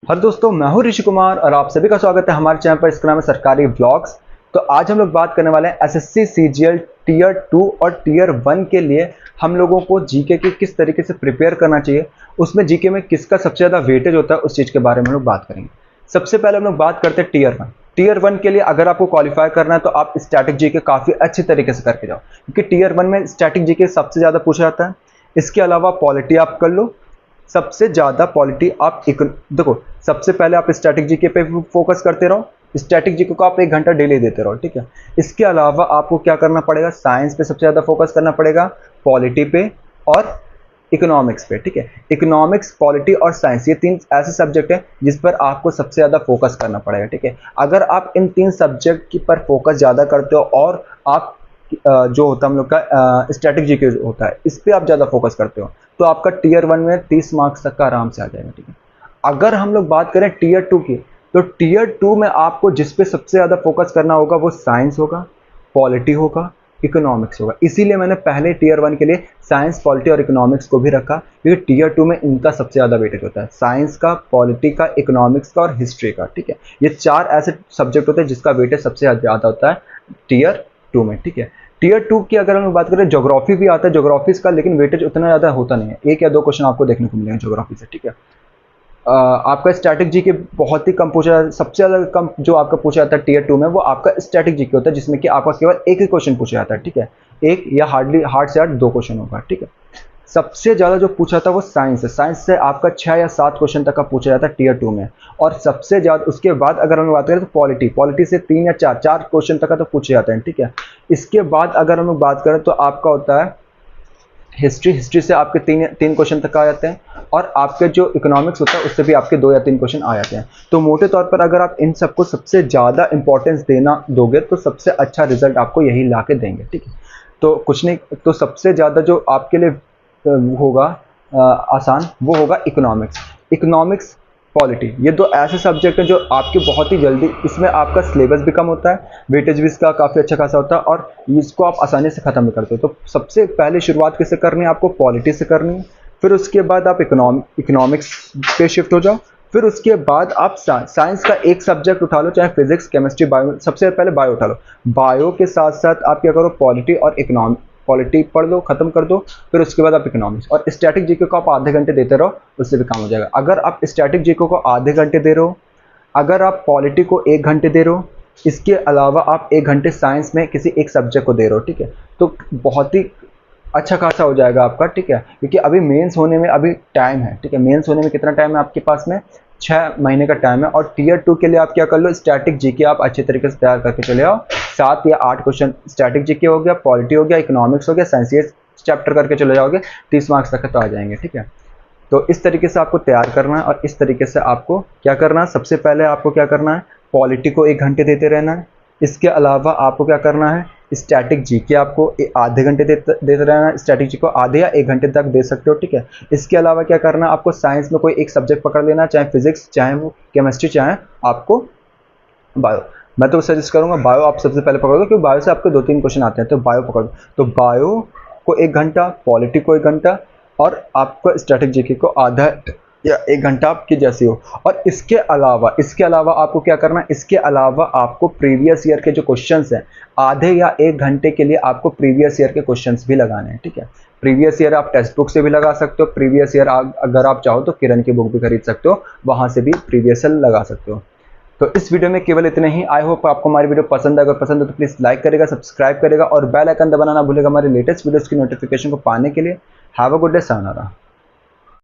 Hello दोस्तों, मैं हूं ऋषि कुमार और आप सभी का स्वागत है हमारे चैनल पर। इसका नाम है सरकारी ब्लॉग्स। तो आज हम लोग बात करने वाले हैं एसएससी सीजीएल टीयर 2 और टीयर 1 के लिए हम लोगों को जीके की किस तरीके से प्रिपेयर करना चाहिए, उसमें जीके में किसका सबसे ज़्यादा वेटेज होता है, उस चीज़ के बारे में हम लोग बात करेंगे। सबसे पहले हम लोग बात करते हैं टीयर 1। टीयर 1 के लिए अगर आपको क्वालिफाई करना है तो आप स्टैटिक जीके काफ़ी अच्छी तरीके से करके जाओ, क्योंकि टीयर 1 में स्टैटिक जीके सबसे ज़्यादा पूछा जाता है। इसके अलावा पॉलिटी आप कर लो, सबसे ज़्यादा पॉलिटी आप देखो। सबसे पहले आप स्टैटिक जीके पे फोकस करते रहो, स्टैटिक जीके को आप 1 घंटा डेली देते रहो, ठीक है। इसके अलावा आपको क्या करना पड़ेगा, साइंस पे सबसे ज़्यादा फोकस करना पड़ेगा, पॉलिटी पे और इकोनॉमिक्स पे, ठीक है। इकोनॉमिक्स, पॉलिटी और साइंस, ये 3 ऐसे सब्जेक्ट हैं जिस पर आपको सबसे ज़्यादा फोकस करना पड़ेगा, ठीक है। अगर आप इन 3 सब्जेक्ट पर फोकस ज़्यादा करते हो और आप जो होता है हम लोग का स्टैटिक जीके होता है, इस पर आप ज़्यादा फोकस करते हो तो आपका टीयर 1 में 30 मार्क्स तक का आराम से आ जाएगा, ठीक है। अगर हम लोग बात करें टीयर 2 की, तो टीयर 2 में आपको जिस पे सबसे ज़्यादा फोकस करना होगा वो साइंस होगा, पॉलिटी होगा, इकोनॉमिक्स होगा। इसीलिए मैंने पहले टीयर 1 के लिए साइंस, पॉलिटी और इकोनॉमिक्स को भी रखा, क्योंकि टीयर 2 में इनका सबसे ज़्यादा वेटेज होता है, साइंस का, पॉलिटी का, इकोनॉमिक्स का और हिस्ट्री का, ठीक है। ये 4 ऐसे सब्जेक्ट होते हैं जिसका वेटेज सबसे ज़्यादा होता है टीयर 2 में, ठीक है। टीयर 2 की अगर हम बात करें, ज्योग्राफी भी आता है ज्योग्राफीज का, लेकिन वेटेज उतना ज़्यादा होता नहीं है, 1 या 2 क्वेश्चन आपको देखने को मिलेंगे ज्योग्राफी से, ठीक है। आपका स्टैटिक जीके बहुत ही कम पूछा, सबसे ज़्यादा कम जो आपका पूछा जाता है टीयर 2 में, वो आपका स्टैटिक जीके होता है, जिसमें कि आपका केवल 1 ही क्वेश्चन पूछा जाता है, ठीक है। 1 या हार्ड से हार्ड 2 क्वेश्चन होगा, ठीक है। सबसे ज़्यादा जो पूछा था वो साइंस है, साइंस से आपका 6 या 7 क्वेश्चन तक का पूछा जाता है टीयर 2 में। और सबसे ज़्यादा उसके बाद अगर हम बात करें तो पॉलिटी से 3 या 4 क्वेश्चन तक का तो पूछे जाते हैं, ठीक है। इसके बाद अगर हम बात करें तो आपका होता है हिस्ट्री से आपके 3 क्वेश्चन तक आ जाते हैं, और आपके जो इकोनॉमिक्स होता है उससे भी आपके 2 या 3 क्वेश्चन आ जाते हैं। तो मोटे तौर पर अगर आप इन सबको सबसे ज़्यादा इंपॉर्टेंस दोगे तो सबसे अच्छा रिजल्ट आपको यही ला के देंगे, ठीक है। तो कुछ नहीं, तो सबसे ज़्यादा जो आपके लिए होगा आसान, वो होगा इकोनॉमिक्स, पॉलिटी। ये 2 ऐसे सब्जेक्ट हैं जो आपके बहुत ही जल्दी, इसमें आपका सिलेबस भी कम होता है, वेटेज भी इसका काफ़ी अच्छा खासा होता है, और इसको आप आसानी से ख़त्म भी करते हो। तो सबसे पहले शुरुआत किससे करनी है, आपको पॉलिटी से करनी है। फिर उसके बाद आप इकोनॉमिक्स पे शिफ्ट हो जाओ। फिर उसके बाद आप साइंस का एक सब्जेक्ट उठा लो, चाहे फिजिक्स, केमिस्ट्री, बायो। सबसे पहले बायो उठा लो, बायो के साथ साथ आप क्या करो, पॉलिटी और पॉलिटी पढ़ लो, खत्म कर दो। फिर उसके बाद आप इकोनॉमिक्स और स्टैटिक जीके को आप आधे घंटे देते रहो, उससे भी काम हो जाएगा। अगर आप स्टैटिक जीके को आधे घंटे दे रहे हो, अगर आप पॉलिटी को 1 घंटे दे रहे हो, इसके अलावा आप 1 घंटे साइंस में किसी एक सब्जेक्ट को दे रहे हो, ठीक है, तो बहुत ही अच्छा खासा हो जाएगा आपका, ठीक है। क्योंकि अभी मेंस होने में अभी टाइम है, ठीक है। मेंस होने में कितना टाइम है आपके पास में, 6 महीने का टाइम है। और टीयर 2 के लिए आप क्या कर लो, स्टैटिक जीके आप अच्छे तरीके से तैयार करके चले आओ। 7 या 8 क्वेश्चन स्टैटिक जीके हो गया, पॉलिटी हो गया, इकोनॉमिक्स हो गया, साइंस, ये चैप्टर करके चले जाओगे, 30 मार्क्स तक तो आ जाएंगे, ठीक है। तो इस तरीके से आपको तैयार करना है, और इस तरीके से आपको क्या करना है, सबसे पहले आपको क्या करना है, पॉलिटी को 1 घंटे देते रहना है। इसके अलावा आपको क्या करना है, स्टैटिक जीके आपको आधे घंटे देते रहना है, स्टैटिक जीके को आधे या 1 घंटे तक दे सकते हो, ठीक है। इसके अलावा क्या करना है, आपको साइंस में कोई एक सब्जेक्ट पकड़ लेना, चाहे फिजिक्स, चाहे वो केमिस्ट्री, चाहे आपको बायो। मैं तो सजेस्ट करूंगा बायो आप सबसे पहले पकड़ लो, क्योंकि बायो से आपको 2-3 क्वेश्चन आते हैं, तो बायो पकड़ लो। तो बायो को 1 घंटा, पॉलिटी को 1 घंटा, और आपको स्टैटिक जीके को आधा या 1 घंटा आपकी जैसी हो। और इसके अलावा आपको क्या करना है, इसके अलावा आपको प्रीवियस ईयर के जो क्वेश्चंस हैं, आधे या 1 घंटे के लिए आपको प्रीवियस ईयर के क्वेश्चंस भी लगाने हैं, ठीक है। प्रीवियस ईयर आप टेक्स्ट बुक से भी लगा सकते हो, प्रीवियस ईयर अगर आप चाहो तो किरण की बुक भी खरीद सकते हो, वहां से भी प्रीवियस ईयर लगा सकते हो। तो इस वीडियो में केवल इतने ही। आई होप आपको हमारी वीडियो पसंद है। अगर पसंद है तो प्लीज़ लाइक करेगा, सब्सक्राइब करेगा और बेल आइकन दबाना ना भूलेगा हमारे लेटेस्ट वीडियोस की नोटिफिकेशन को पाने के लिए। Have a good day, sayonara।